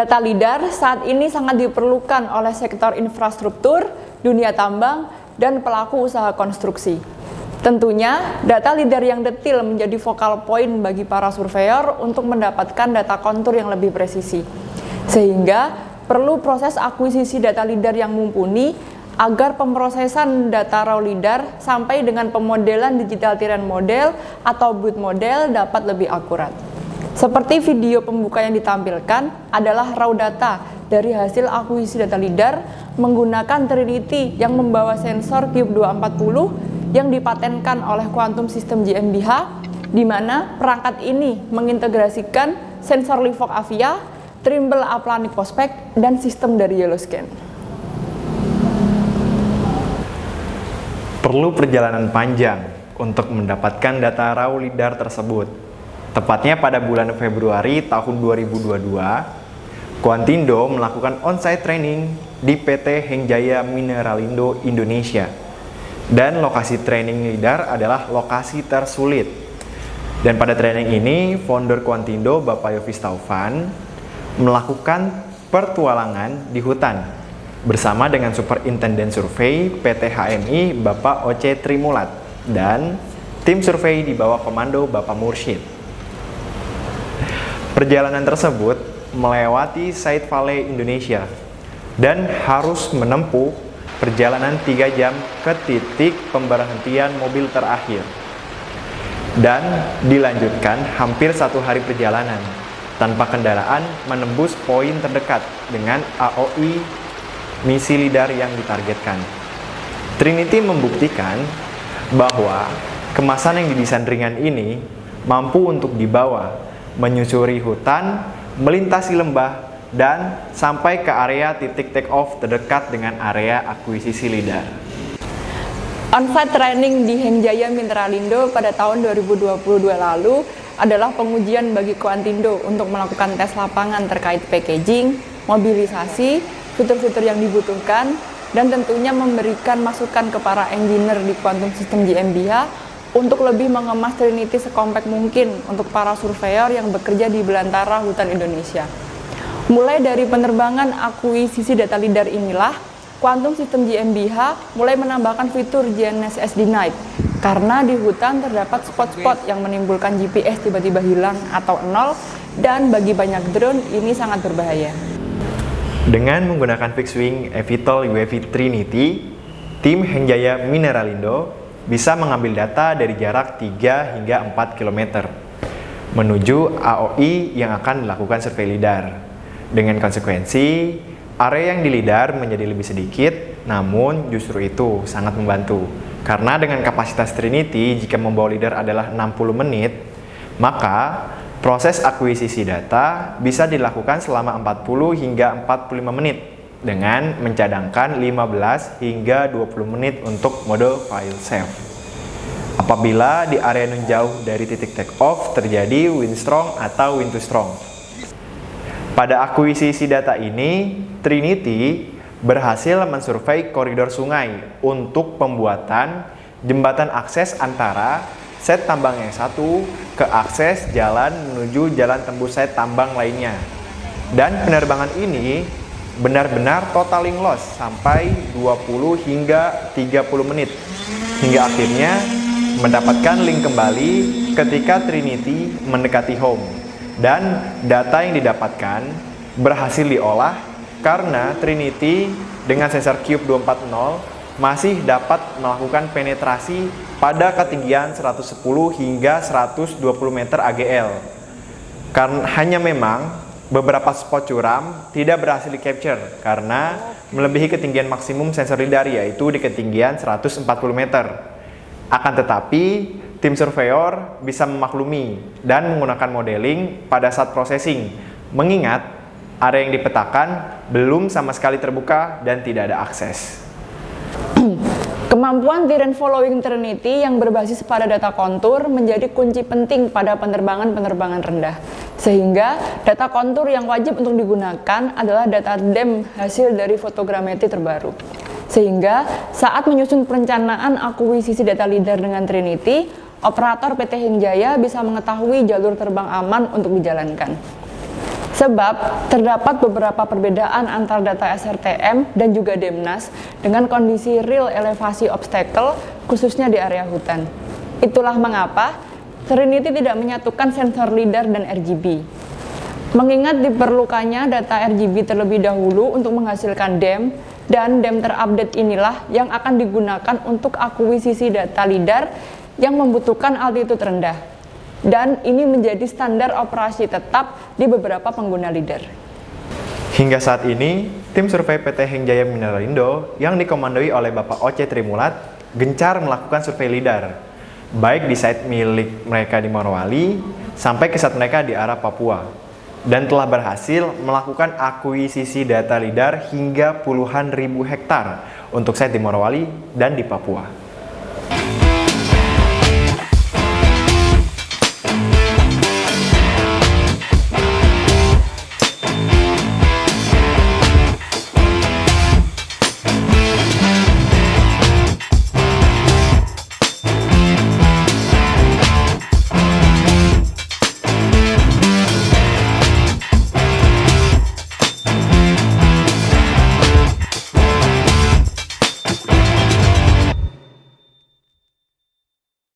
Data LiDAR saat ini sangat diperlukan oleh sektor infrastruktur, dunia tambang, dan pelaku usaha konstruksi. Tentunya, data LiDAR yang detail menjadi focal point bagi para surveyor untuk mendapatkan data kontur yang lebih presisi. Sehingga, perlu proses akuisisi data LiDAR yang mumpuni agar pemrosesan data raw LiDAR sampai dengan pemodelan digital terrain model atau build model dapat lebih akurat. Seperti video pembuka yang ditampilkan adalah raw data dari hasil akuisisi data LiDAR menggunakan Trinity yang membawa sensor Cube 240 yang dipatenkan oleh Quantum System GmbH, di mana perangkat ini mengintegrasikan sensor Livok Avia, Trimble Aplani Prospect, dan sistem dari Yellowscan. Perlu perjalanan panjang untuk mendapatkan data raw LiDAR tersebut. Tepatnya pada bulan Februari tahun 2022, Quantindo melakukan on-site training di PT Hengjaya Mineralindo Indonesia. Dan lokasi training LiDAR adalah lokasi tersulit. Dan pada training ini, founder Quantindo, Bapak Yovis Taufan, melakukan pertualangan di hutan bersama dengan Superintendent Survey PT HMI, Bapak Oce Trimulat, dan tim survei di bawah komando Bapak Mursyid. Perjalanan tersebut melewati Side Valley Indonesia dan harus menempuh perjalanan 3 jam ke titik pemberhentian mobil terakhir dan dilanjutkan hampir 1 hari perjalanan tanpa kendaraan menembus poin terdekat dengan AOI misi LiDAR yang ditargetkan. Trinity membuktikan bahwa kemasan yang didesain ringan ini mampu untuk dibawa menyusuri hutan, melintasi lembah, dan sampai ke area titik take off terdekat dengan area akuisisi LiDAR. On-site training di Hengjaya Mineralindo pada tahun 2022 lalu adalah pengujian bagi Quantindo untuk melakukan tes lapangan terkait packaging, mobilisasi, fitur-fitur yang dibutuhkan, dan tentunya memberikan masukan ke para engineer di Quantum System GmbH untuk lebih mengemas Trinity sekompak mungkin untuk para surveyor yang bekerja di belantara hutan Indonesia. Mulai dari penerbangan akuisisi data LiDAR inilah, Quantum System GmbH mulai menambahkan fitur GNSS Denied, karena di hutan terdapat spot-spot yang menimbulkan GPS tiba-tiba hilang atau nol, dan bagi banyak drone ini sangat berbahaya. Dengan menggunakan fixed wing eVTOL UAV Trinity, tim Hengjaya Mineralindo bisa mengambil data dari jarak 3 hingga 4 km menuju AOI yang akan dilakukan survei LiDAR. Dengan konsekuensi, area yang di LiDAR menjadi lebih sedikit, namun justru itu sangat membantu. Karena dengan kapasitas Trinity, jika membawa LiDAR adalah 60 menit, maka proses akuisisi data bisa dilakukan selama 40 hingga 45 menit dengan mencadangkan 15 hingga 20 menit untuk mode file save. Apabila di area yang jauh dari titik take off terjadi wind strong atau wind too strong. Pada akuisisi data ini, Trinity berhasil mensurvei koridor sungai untuk pembuatan jembatan akses antara set tambang yang satu ke akses jalan menuju jalan tembus set tambang lainnya. Dan penerbangan ini benar-benar totaling loss sampai 20 hingga 30 menit hingga akhirnya mendapatkan link kembali ketika Trinity mendekati home, dan data yang didapatkan berhasil diolah karena Trinity dengan sensor Cube 240 masih dapat melakukan penetrasi pada ketinggian 110 hingga 120 meter AGL. Karena hanya memang beberapa spot curam tidak berhasil di-capture karena melebihi ketinggian maksimum sensor LiDAR, yaitu di ketinggian 140 meter. Akan tetapi, tim surveyor bisa memaklumi dan menggunakan modeling pada saat processing, mengingat area yang dipetakan belum sama sekali terbuka dan tidak ada akses. Kemampuan terrain following Trinity yang berbasis pada data kontur menjadi kunci penting pada penerbangan-penerbangan rendah. Sehingga data kontur yang wajib untuk digunakan adalah data DEM hasil dari fotogrametri terbaru. Sehingga saat menyusun perencanaan akuisisi data LiDAR dengan Trinity, operator PT Hengjaya bisa mengetahui jalur terbang aman untuk dijalankan. Sebab terdapat beberapa perbedaan antara data SRTM dan juga DEMNAS dengan kondisi real elevasi obstacle khususnya di area hutan. Itulah mengapa Trinity tidak menyatukan sensor LIDAR dan RGB. Mengingat diperlukannya data RGB terlebih dahulu untuk menghasilkan DEM, dan DEM terupdate inilah yang akan digunakan untuk akuisisi data LIDAR yang membutuhkan altitude rendah. Dan ini menjadi standar operasi tetap di beberapa pengguna LIDAR. Hingga saat ini, tim survei PT Hengjaya Mineralindo yang dikomandoi oleh Bapak Oce Trimulat gencar melakukan survei LIDAR, baik di site milik mereka di Morowali sampai ke site mereka di arah Papua, dan telah berhasil melakukan akuisisi data LIDAR hingga puluhan ribu hektar untuk site di Morowali dan di Papua.